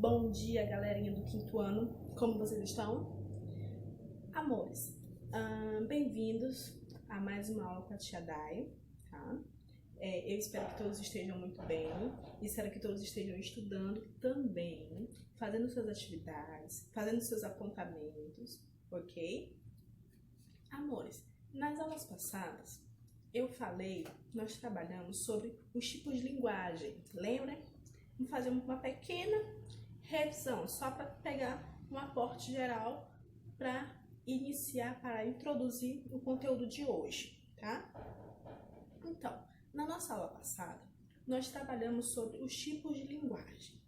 Bom dia, galerinha do quinto ano, como vocês estão? Amores, bem-vindos a mais uma aula com a tia Dai, tá? Eu espero que todos estejam muito bem, espero que todos estejam estudando também, fazendo suas atividades, fazendo seus apontamentos, ok? Amores, nas aulas passadas, nós trabalhamos sobre os tipos de linguagem, lembra? Vamos fazer uma pequena revisão, só para pegar um aporte geral para introduzir o conteúdo de hoje, tá? Então, na nossa aula passada, nós trabalhamos sobre os tipos de linguagem.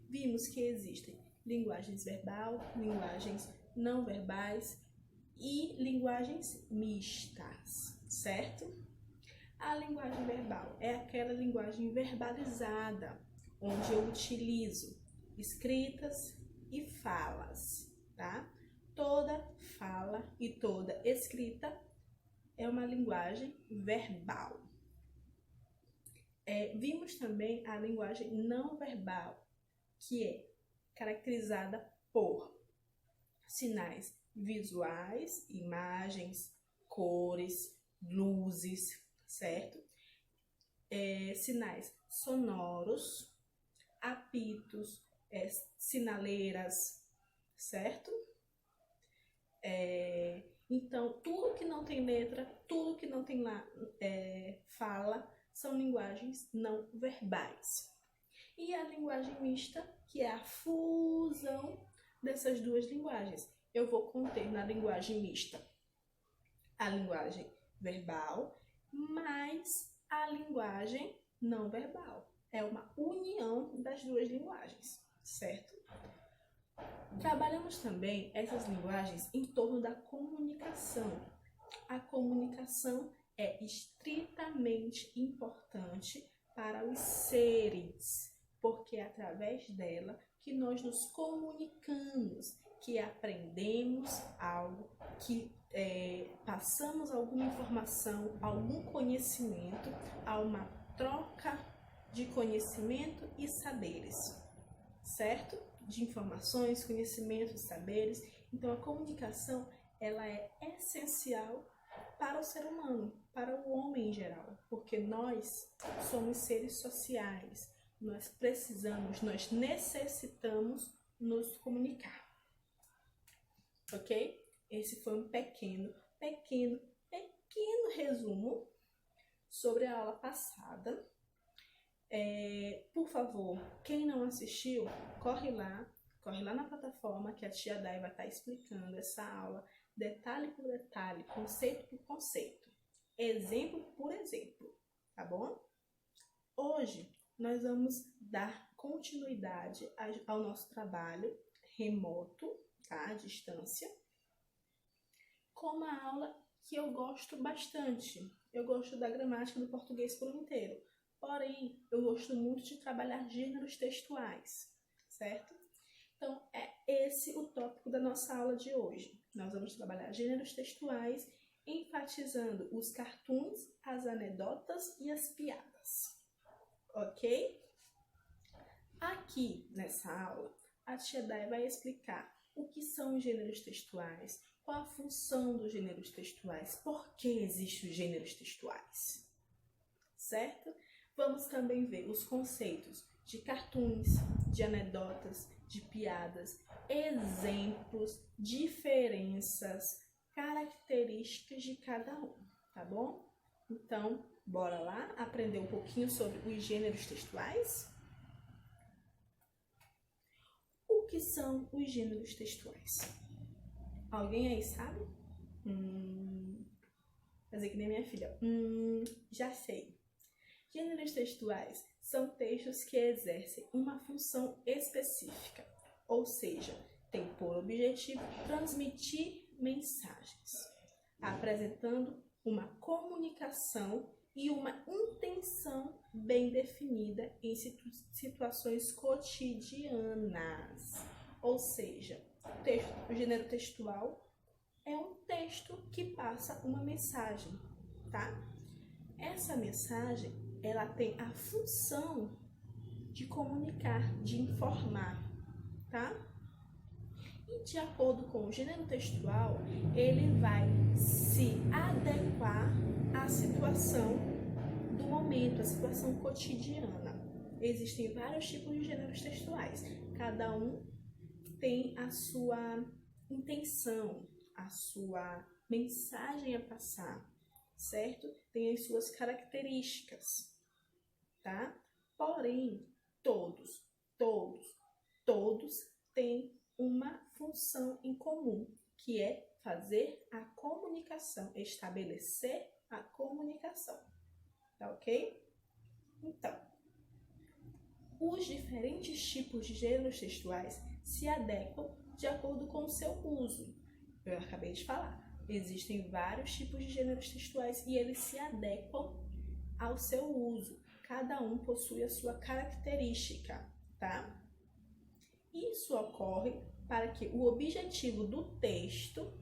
Vimos que existem linguagens verbal, linguagens não verbais e linguagens mistas, certo? A linguagem verbal é aquela linguagem verbalizada, onde eu utilizo escritas e falas, tá? Toda fala e toda escrita é uma linguagem verbal. Vimos também a linguagem não verbal, que é caracterizada por sinais visuais, imagens, cores, luzes, certo? Sinais sonoros, apitos, sinaleiras, certo? Então, tudo que não tem letra, tudo que não tem fala, são linguagens não verbais. E a linguagem mista, que é a fusão dessas duas linguagens. Eu vou conter na linguagem mista a linguagem verbal, mais a linguagem não verbal. É uma união das duas linguagens, certo? Trabalhamos também essas linguagens em torno da comunicação. A comunicação é estritamente importante para os seres, porque é através dela que nós nos comunicamos, que aprendemos algo, que passamos alguma informação, algum conhecimento, a uma troca de conhecimento e saberes, certo? De informações, conhecimentos, saberes. Então, a comunicação, ela é essencial para o ser humano, para o homem em geral, porque nós somos seres sociais, nós necessitamos nos comunicar, ok? Esse foi um pequeno resumo sobre a aula passada. Por favor, quem não assistiu, corre lá na plataforma que a tia Dai vai estar explicando essa aula, detalhe por detalhe, conceito por conceito, exemplo por exemplo, tá bom? Hoje nós vamos dar continuidade ao nosso trabalho remoto, tá? À distância, com uma aula que eu gosto bastante. Eu gosto da gramática do português por inteiro. Porém, eu gosto muito de trabalhar gêneros textuais, certo? Então, é esse o tópico da nossa aula de hoje. Nós vamos trabalhar gêneros textuais, enfatizando os cartoons, as anedotas e as piadas, ok? Aqui, nessa aula, a tia Dai vai explicar o que são os gêneros textuais, qual a função dos gêneros textuais, por que existem os gêneros textuais, certo? Vamos também ver os conceitos de cartoons, de anedotas, de piadas, exemplos, diferenças, características de cada um, tá bom? Então, bora lá aprender um pouquinho sobre os gêneros textuais? O que são os gêneros textuais? Alguém aí sabe? Fazer que nem minha filha. Já sei. Gêneros textuais são textos que exercem uma função específica, ou seja, tem por objetivo transmitir mensagens, apresentando uma comunicação e uma intenção bem definida em situações cotidianas. Ou seja, o gênero textual é um texto que passa uma mensagem, tá? Essa mensagem, ela tem a função de comunicar, de informar, de acordo com o gênero textual, ele vai se adequar à situação do momento, à situação cotidiana. Existem vários tipos de gêneros textuais. Cada um tem a sua intenção, a sua mensagem a passar, certo? Tem as suas características, tá? Porém, todos têm uma função em comum, que é fazer a comunicação, estabelecer a comunicação, tá ok? Então, os diferentes tipos de gêneros textuais se adequam de acordo com o seu uso. Eu acabei de falar, existem vários tipos de gêneros textuais e eles se adequam ao seu uso. Cada um possui a sua característica, tá? Isso ocorre para que o objetivo do texto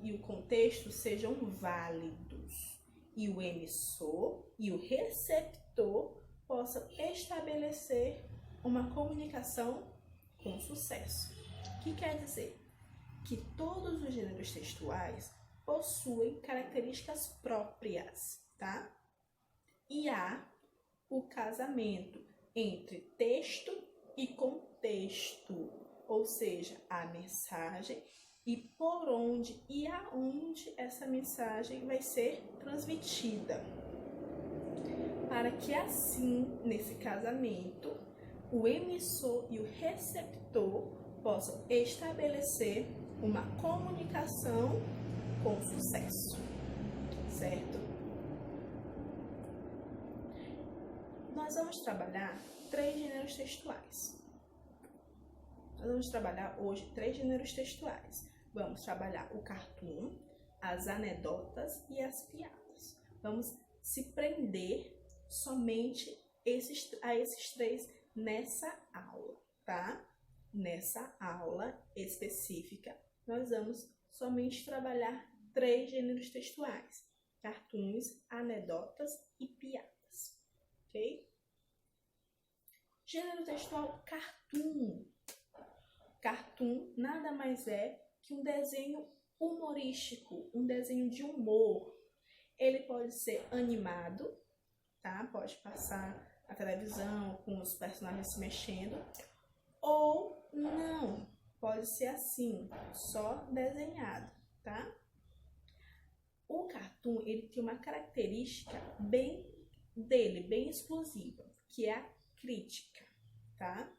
e o contexto sejam válidos e o emissor e o receptor possam estabelecer uma comunicação com sucesso. O que quer dizer? Que todos os gêneros textuais possuem características próprias, tá? E há o casamento entre texto e contexto, ou seja, a mensagem e por onde e aonde essa mensagem vai ser transmitida. Para que assim, nesse casamento, o emissor e o receptor possam estabelecer uma comunicação com sucesso, certo? Nós vamos trabalhar 3 gêneros textuais. Nós vamos trabalhar hoje 3 gêneros textuais. Vamos trabalhar o cartoon, as anedotas e as piadas. Vamos se prender somente a esses 3 nessa aula, tá? Nessa aula específica, nós vamos somente trabalhar 3 gêneros textuais: cartoons, anedotas e piadas, ok? Gênero textual cartoon. Cartoon nada mais é que um desenho humorístico, um desenho de humor. Ele pode ser animado, tá? Pode passar na televisão com os personagens se mexendo, ou não, pode ser assim, só desenhado, tá? O cartoon, ele tem uma característica bem exclusiva, que é a crítica, tá?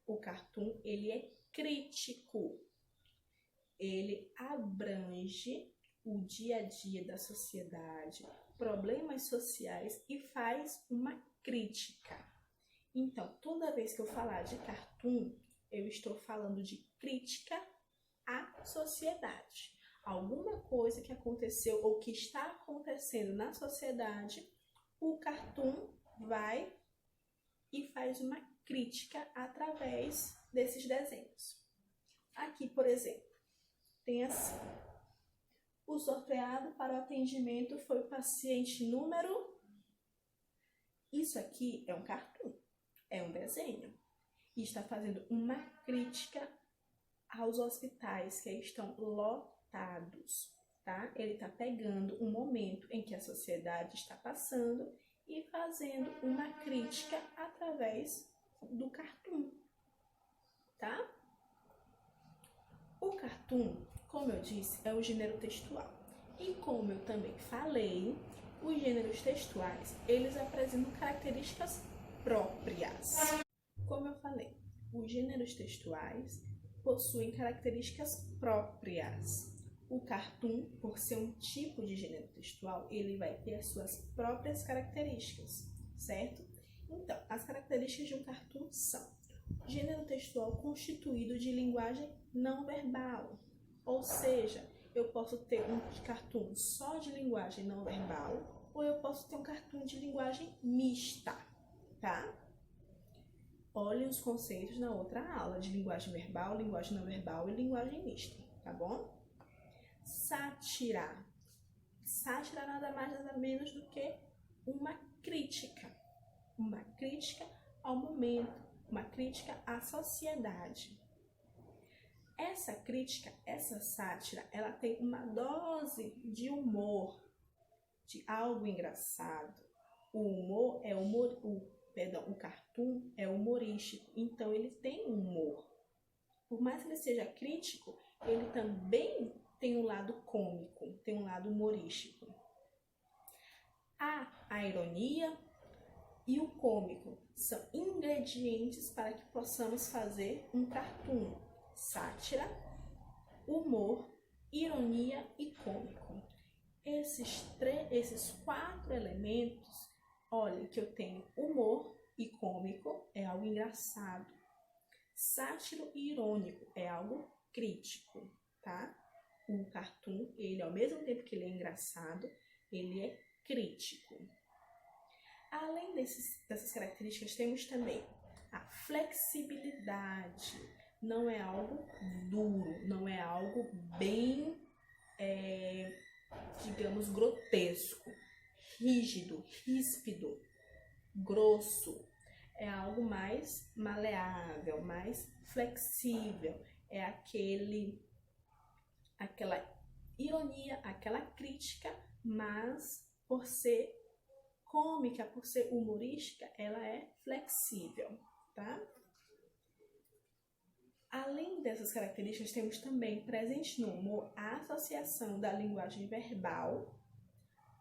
O cartoon, ele é crítico. Ele abrange o dia a dia da sociedade, problemas sociais e faz uma crítica. Então, toda vez que eu falar de cartoon, eu estou falando de crítica à sociedade. Alguma coisa que aconteceu ou que está acontecendo na sociedade, o cartoon vai e faz uma crítica através desses desenhos. Aqui, por exemplo, tem assim: o sorteado para o atendimento foi o paciente número... Isso aqui é um cartoon, é um desenho, e está fazendo uma crítica aos hospitais que estão lotados, tá? Ele está pegando um momento em que a sociedade está passando e fazendo uma crítica através do cartoon, tá? O cartoon, como eu disse, é o gênero textual. E como eu também falei, os gêneros textuais, eles apresentam características próprias. Como eu falei, os gêneros textuais possuem características próprias. O cartoon, por ser um tipo de gênero textual, ele vai ter as suas próprias características, certo? Então, as características de um cartoon são: gênero textual constituído de linguagem não verbal, ou seja, eu posso ter um cartoon só de linguagem não verbal, ou eu posso ter um cartoon de linguagem mista, tá? Olhem os conceitos na outra aula de linguagem verbal, linguagem não verbal e linguagem mista, tá bom? Sátira. Sátira nada mais nada menos do que uma crítica ao momento, uma crítica à sociedade. Essa crítica, essa sátira, ela tem uma dose de humor, de algo engraçado. O humor é o cartoon é humorístico, então ele tem humor. Por mais que ele seja crítico, ele também tem um lado cômico, tem um lado humorístico. A ironia e o cômico são ingredientes para que possamos fazer um cartoon. Sátira, humor, ironia e cômico. Esses 4 elementos, olha que eu tenho humor e cômico, é algo engraçado. Sátiro e irônico é algo crítico, tá? O cartoon, ele ao mesmo tempo que ele é engraçado, ele é crítico. Além dessas características, temos também a flexibilidade. Não é algo duro, não é algo bem, digamos, grotesco, rígido, ríspido, grosso. É algo mais maleável, mais flexível. É aquela ironia, aquela crítica, mas por ser cômica, por ser humorística, ela é flexível, tá? Além dessas características, temos também presente no humor a associação da linguagem verbal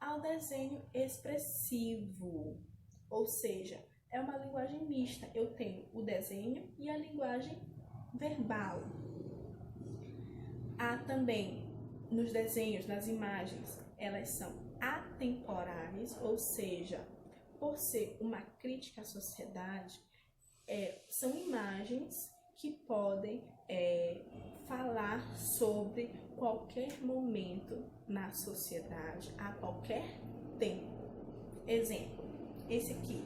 ao desenho expressivo, ou seja, é uma linguagem mista. Eu tenho o desenho e a linguagem verbal. Há também nos desenhos, nas imagens, elas são atemporais, ou seja, por ser uma crítica à sociedade, são imagens que podem falar sobre qualquer momento na sociedade, a qualquer tempo. Exemplo, esse aqui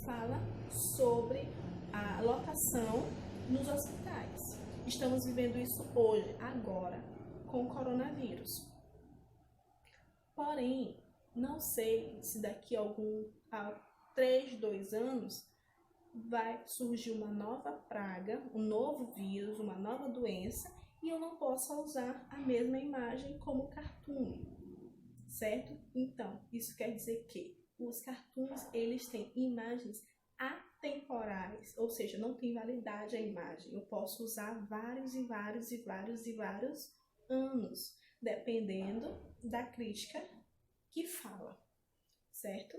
fala sobre a lotação nos hospitais. Estamos vivendo isso hoje, agora, com o coronavírus. Porém, não sei se daqui a 3, 2 anos vai surgir uma nova praga, um novo vírus, uma nova doença, e eu não posso usar a mesma imagem como cartoon, certo? Então, isso quer dizer que os cartoons, eles têm imagens atemporais, ou seja, não tem validade a imagem. Eu posso usar vários e vários e vários e vários anos, dependendo da crítica que fala, certo?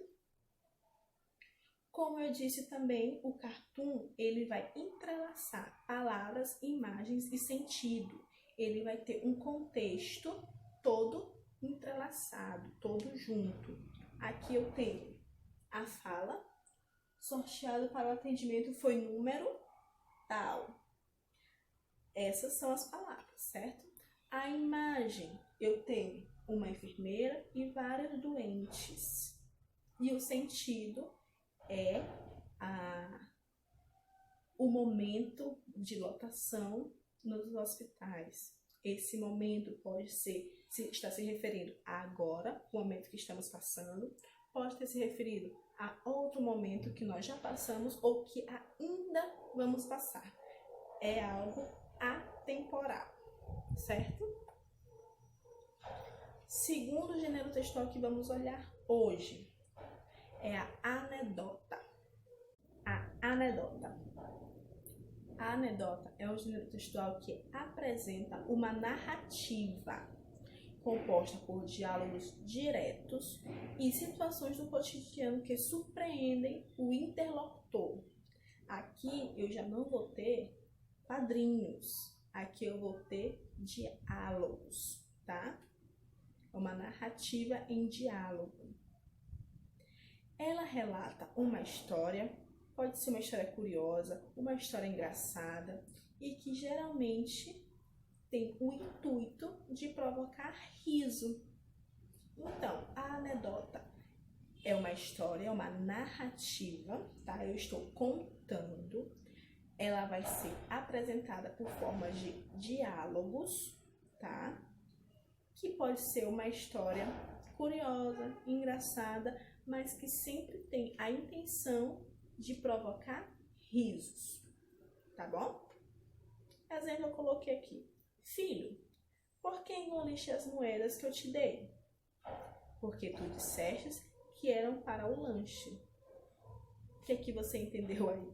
Como eu disse também, o cartoon, ele vai entrelaçar palavras, imagens e sentido. Ele vai ter um contexto todo entrelaçado, todo junto. Aqui eu tenho a fala, sorteado para o atendimento foi número tal. Essas são as palavras, certo? A imagem, eu tenho uma enfermeira e vários doentes. E o sentido é o momento de lotação nos hospitais. Esse momento pode estar se referindo a agora, o momento que estamos passando, pode ter se referido a outro momento que nós já passamos ou que ainda vamos passar. É algo atemporal, certo? Segundo gênero textual que vamos olhar hoje é a anedota. A anedota. A anedota é um gênero textual que apresenta uma narrativa composta por diálogos diretos e situações do cotidiano que surpreendem o interlocutor. Aqui eu já não vou ter quadrinhos, aqui eu vou ter diálogos, tá? É uma narrativa em diálogo. Ela relata uma história, pode ser uma história curiosa, uma história engraçada e que geralmente tem o intuito de provocar riso. Então, a anedota é uma história, é uma narrativa, tá? Eu estou contando. Ela vai ser apresentada por forma de diálogos, tá? Que pode ser uma história curiosa, engraçada, mas que sempre tem a intenção de provocar risos, tá bom? Exemplo eu coloquei aqui. Filho, por que engoliste as moedas que eu te dei? Porque tu disseste que eram para o lanche. O que é que você entendeu aí?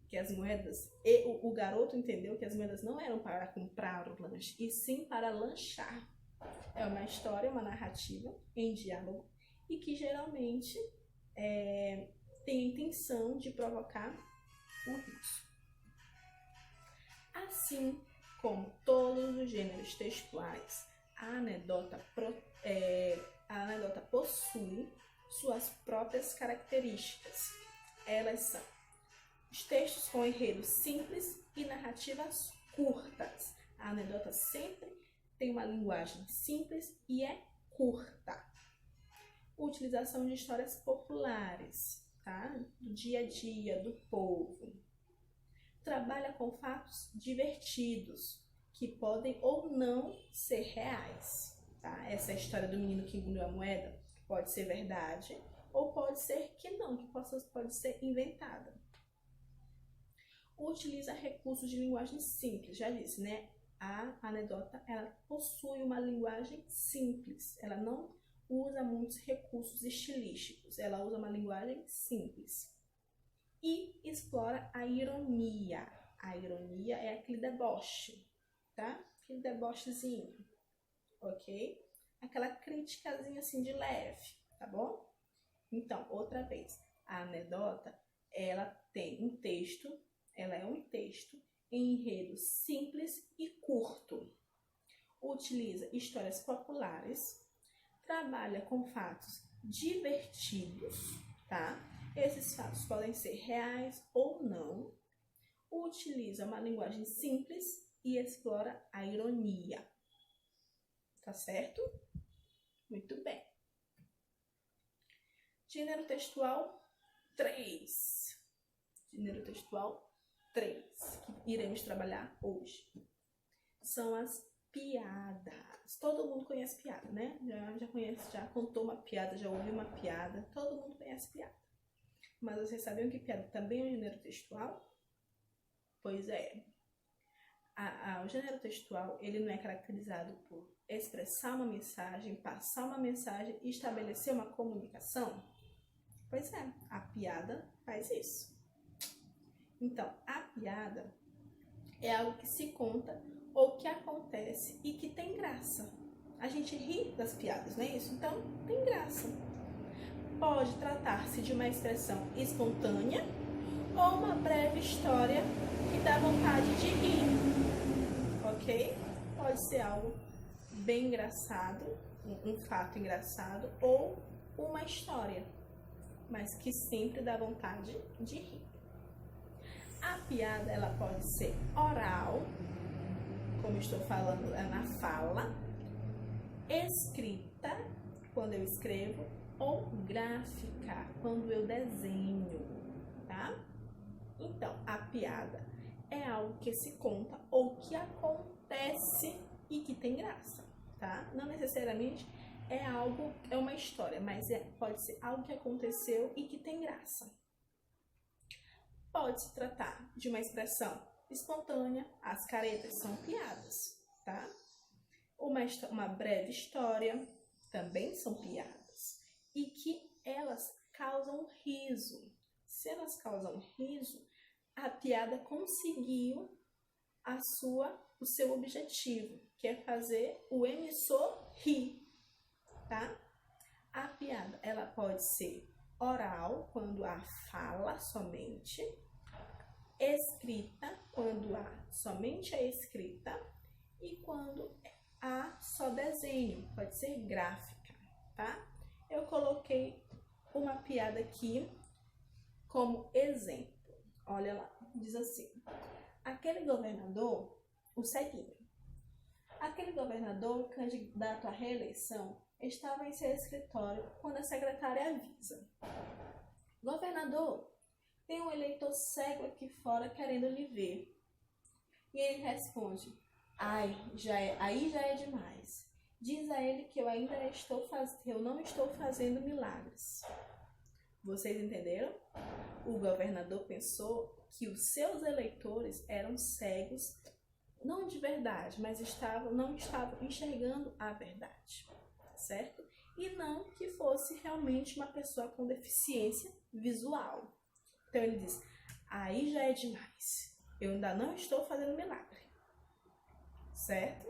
Que as moedas, o garoto entendeu que as moedas não eram para comprar o lanche, e sim para lanchar. É uma história, uma narrativa em diálogo, e que geralmente tem a intenção de provocar o riso. Assim como todos os gêneros textuais, a anedota possui suas próprias características. Elas são os textos com enredos simples e narrativas curtas. A anedota sempre tem uma linguagem simples e é curta. Utilização de histórias populares, tá? Do dia a dia, do povo. Trabalha com fatos divertidos, que podem ou não ser reais, tá? Essa história do menino que engoliu a moeda pode ser verdade, ou pode ser que não, que pode ser inventada. Utiliza recursos de linguagem simples, já disse, né? A anedota, ela possui uma linguagem simples, ela não usa muitos recursos estilísticos, ela usa uma linguagem simples. E explora a ironia. A ironia é aquele deboche, tá? Aquele debochezinho, ok? Aquela criticazinha assim de leve, tá bom? Então, outra vez, a anedota, ela tem um texto, ela é um texto em enredo simples e curto. Utiliza histórias populares, trabalha com fatos divertidos, tá? Esses fatos podem ser reais ou não. Utiliza uma linguagem simples e explora a ironia. Tá certo? Muito bem. Gênero textual 3. Gênero textual 3, que iremos trabalhar hoje. São as piadas. Todo mundo conhece piada, né? Já conhece, já contou uma piada, já ouviu uma piada. Todo mundo conhece piada. Mas vocês sabiam que piada também é um gênero textual? Pois é. O gênero textual, ele não é caracterizado por expressar uma mensagem, passar uma mensagem e estabelecer uma comunicação? Pois é, a piada faz isso. Então, a piada é algo que se conta ou que acontece e que tem graça. A gente ri das piadas, não é isso? Então, tem graça. Pode tratar-se de uma expressão espontânea ou uma breve história que dá vontade de rir, ok? Pode ser algo bem engraçado, um fato engraçado, ou uma história, mas que sempre dá vontade de rir. A piada, ela pode ser oral, como estou falando, é na fala, escrita, quando eu escrevo, ou gráfica, quando eu desenho, tá? Então, a piada é algo que se conta ou que acontece e que tem graça, tá? Não necessariamente é uma história, mas pode ser algo que aconteceu e que tem graça. Pode se tratar de uma expressão espontânea, as caretas são piadas, tá? Uma breve história também são piadas e que elas causam riso. Se elas causam riso, a piada conseguiu o seu objetivo, que é fazer o emissor rir, tá? A piada, ela pode ser oral, quando há fala somente, escrita, quando há somente a escrita, e quando há só desenho, pode ser gráfica, tá? Eu coloquei uma piada aqui como exemplo. Olha lá, diz assim: aquele governador, o ceguinho. Aquele governador, candidato à reeleição, estava em seu escritório quando a secretária avisa: governador, tem um eleitor cego aqui fora querendo lhe ver. E ele responde: ai, aí já é demais. Diz a ele que eu não estou fazendo milagres. Vocês entenderam? O governador pensou que os seus eleitores eram cegos não de verdade, mas não estavam enxergando a verdade, certo? E não que fosse realmente uma pessoa com deficiência visual. Então ele diz, aí já é demais, eu ainda não estou fazendo milagre, certo?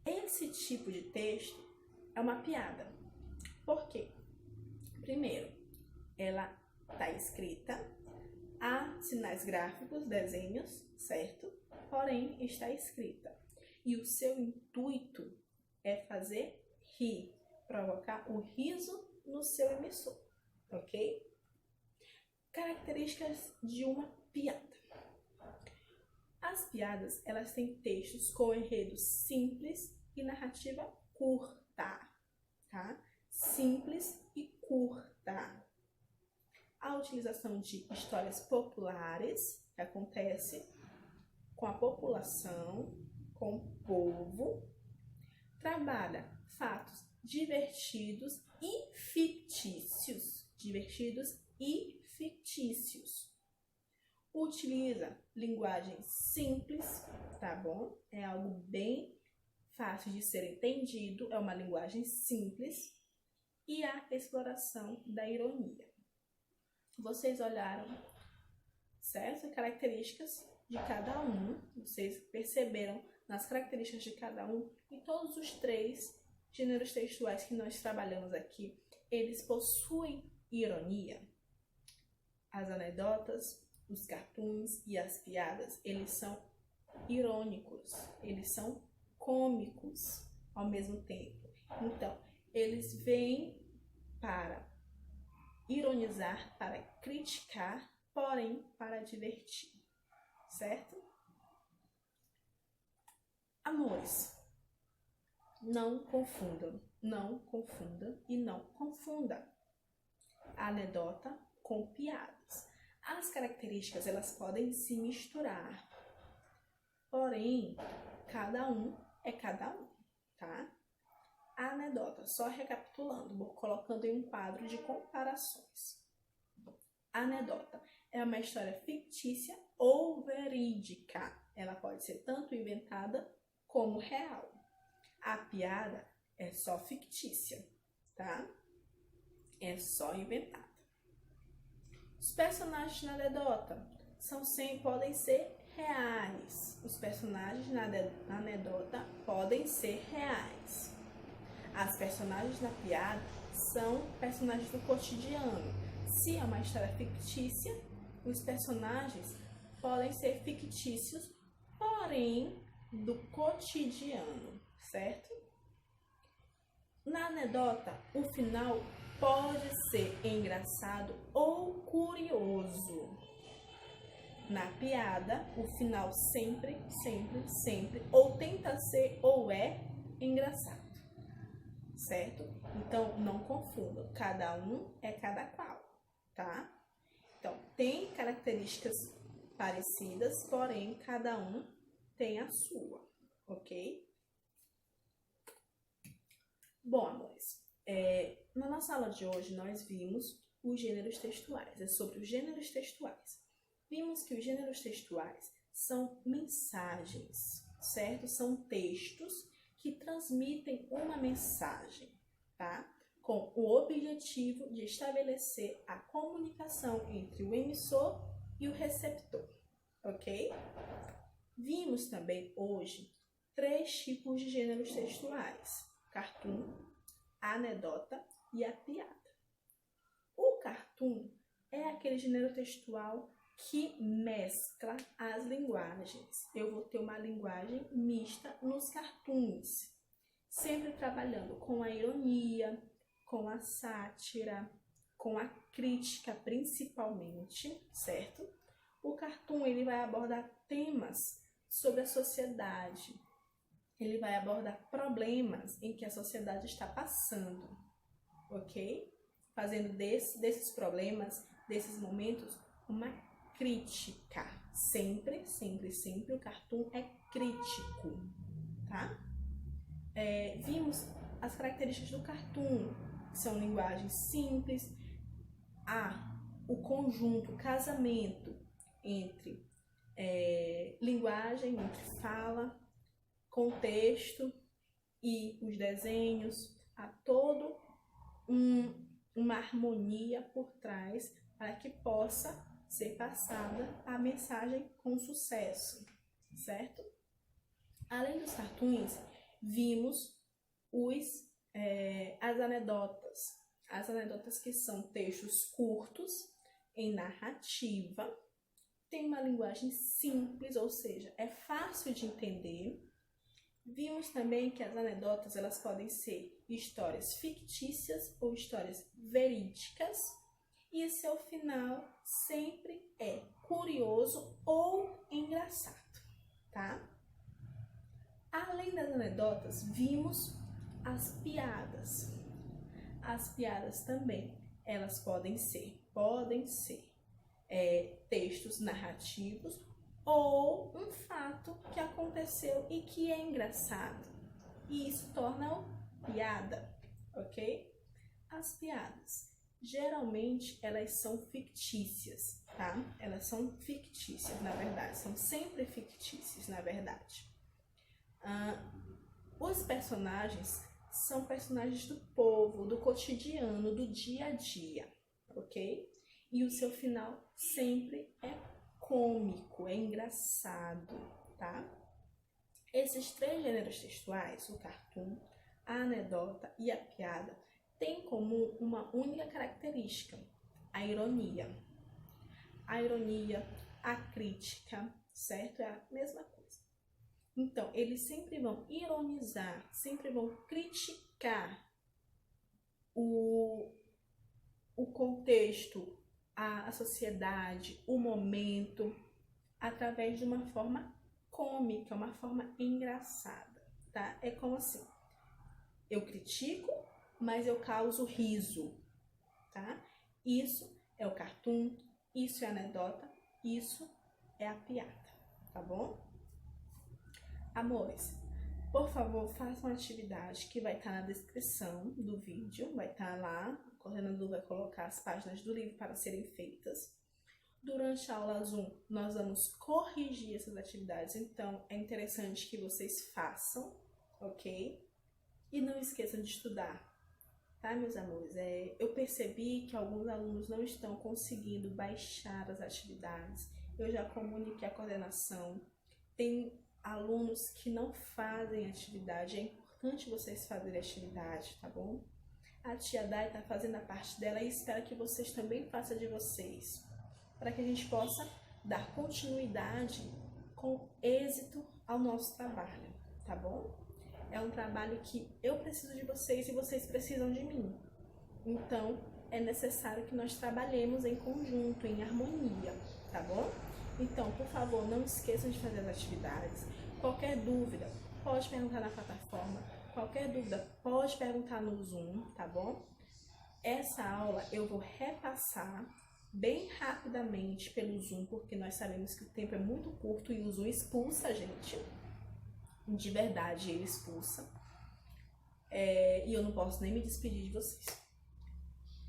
Esse tipo de texto é uma piada. Por quê? Primeiro, ela está escrita, há sinais gráficos, desenhos, certo? Porém, está escrita. E o seu intuito é fazer rir, provocar o riso no seu emissor, ok? Características de uma piada. As piadas, elas têm textos com enredo simples e narrativa curta, tá? Simples e curta. A utilização de histórias populares, que acontece com a população, com o povo, trabalha fatos divertidos e fictícios. Utiliza linguagem simples, tá bom? É algo bem fácil de ser entendido, é uma linguagem simples. E a exploração da ironia. Vocês olharam, certo? Características de cada um, vocês perceberam nas características de cada um, e todos os 3 gêneros textuais que nós trabalhamos aqui, eles possuem ironia. As anedotas, os cartoons e as piadas, eles são irônicos, eles são cômicos ao mesmo tempo. Então, eles vêm para ironizar, para criticar, porém para divertir, certo? Amores, não confundam e não confunda anedota com piadas. As características, elas podem se misturar, porém, cada um é cada um, tá? A anedota, só recapitulando, colocando em um quadro de comparações. A anedota é uma história fictícia ou verídica. Ela pode ser tanto inventada como real. A piada é só fictícia, tá? É só inventada. Os personagens na anedota podem ser reais. Os personagens na anedota podem ser reais. As personagens na piada são personagens do cotidiano. Se é uma história fictícia, os personagens podem ser fictícios, porém do cotidiano, certo? Na anedota, o final pode ser engraçado ou curioso. Na piada, o final sempre, ou tenta ser ou é engraçado. Certo? Então, não confundam. Cada um é cada qual, tá? Então, tem características parecidas, porém, cada um tem a sua, ok? Bom, amores, na nossa aula de hoje, nós vimos os gêneros textuais. É sobre os gêneros textuais. Vimos que os gêneros textuais são mensagens, certo? São textos que transmitem uma mensagem, tá? Com o objetivo de estabelecer a comunicação entre o emissor e o receptor, ok? Vimos também hoje 3 tipos de gêneros textuais: cartoon, a anedota e a piada. O cartoon é aquele gênero textual que mescla as linguagens. Eu vou ter uma linguagem mista nos cartoons, sempre trabalhando com a ironia, com a sátira, com a crítica principalmente, certo? O cartoon, ele vai abordar temas sobre a sociedade, ele vai abordar problemas em que a sociedade está passando, ok? Fazendo desses problemas, desses momentos, uma crítica. Sempre o cartoon é crítico, tá? Vimos as características do cartoon, que são linguagem simples, o conjunto, o casamento entre linguagem entre fala, contexto e os desenhos, há todo uma harmonia por trás para que possa ser passada a mensagem com sucesso, certo? Além dos cartoons, vimos as anedotas. As anedotas que são textos curtos em narrativa, tem uma linguagem simples, ou seja, é fácil de entender. Vimos também que as anedotas elas podem ser histórias fictícias ou histórias verídicas, e seu final sempre é curioso ou engraçado, tá? Além das anedotas, vimos as piadas. As piadas também, elas podem ser textos narrativos ou um fato que aconteceu e que é engraçado. E isso torna piada, ok? As piadas, geralmente, elas são fictícias, tá? Elas são fictícias, na verdade. São sempre fictícias, na verdade. Os personagens são personagens do povo, do cotidiano, do dia a dia, ok? E o seu final sempre é cômico, é engraçado, tá? Esses 3 gêneros textuais, o cartoon, a anedota e a piada, têm em comum uma única característica: a ironia. A ironia, a crítica, certo? É a mesma coisa. Então, eles sempre vão ironizar, sempre vão criticar o contexto, a sociedade, o momento, através de uma forma cômica, uma forma engraçada, tá? É como assim, eu critico, mas eu causo riso, tá? Isso é o cartoon, isso é a anedota, isso é a piada, tá bom? Amores, por favor, façam uma atividade que vai estar na descrição do vídeo, vai estar lá, o coordenador vai colocar as páginas do livro para serem feitas. Durante a aula Zoom, nós vamos corrigir essas atividades, então é interessante que vocês façam, ok? E não esqueçam de estudar, tá, meus amores? Eu percebi que alguns alunos não estão conseguindo baixar as atividades, eu já comuniquei a coordenação, tem alunos que não fazem atividade, é importante vocês fazerem atividade, tá bom? A tia Dai tá fazendo a parte dela e espera que vocês também façam de vocês, para que a gente possa dar continuidade com êxito ao nosso trabalho, tá bom? É um trabalho que eu preciso de vocês e vocês precisam de mim. Então, é necessário que nós trabalhemos em conjunto, em harmonia, tá bom? Então, por favor, não esqueçam de fazer as atividades. Qualquer dúvida, pode perguntar na plataforma. Qualquer dúvida, pode perguntar no Zoom, tá bom? Essa aula eu vou repassar bem rapidamente pelo Zoom, porque nós sabemos que o tempo é muito curto e o Zoom expulsa a gente. De verdade, ele expulsa. E eu não posso nem me despedir de vocês.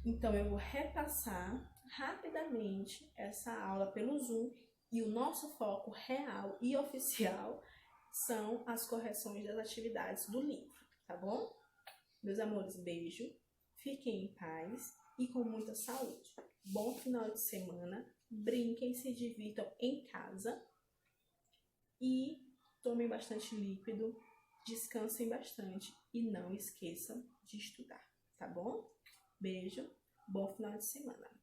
Então, eu vou repassar rapidamente essa aula pelo Zoom. E o nosso foco real e oficial são as correções das atividades do livro, tá bom? Meus amores, beijo, fiquem em paz e com muita saúde. Bom final de semana, brinquem, se divirtam em casa e tomem bastante líquido, descansem bastante e não esqueçam de estudar, tá bom? Beijo, bom final de semana.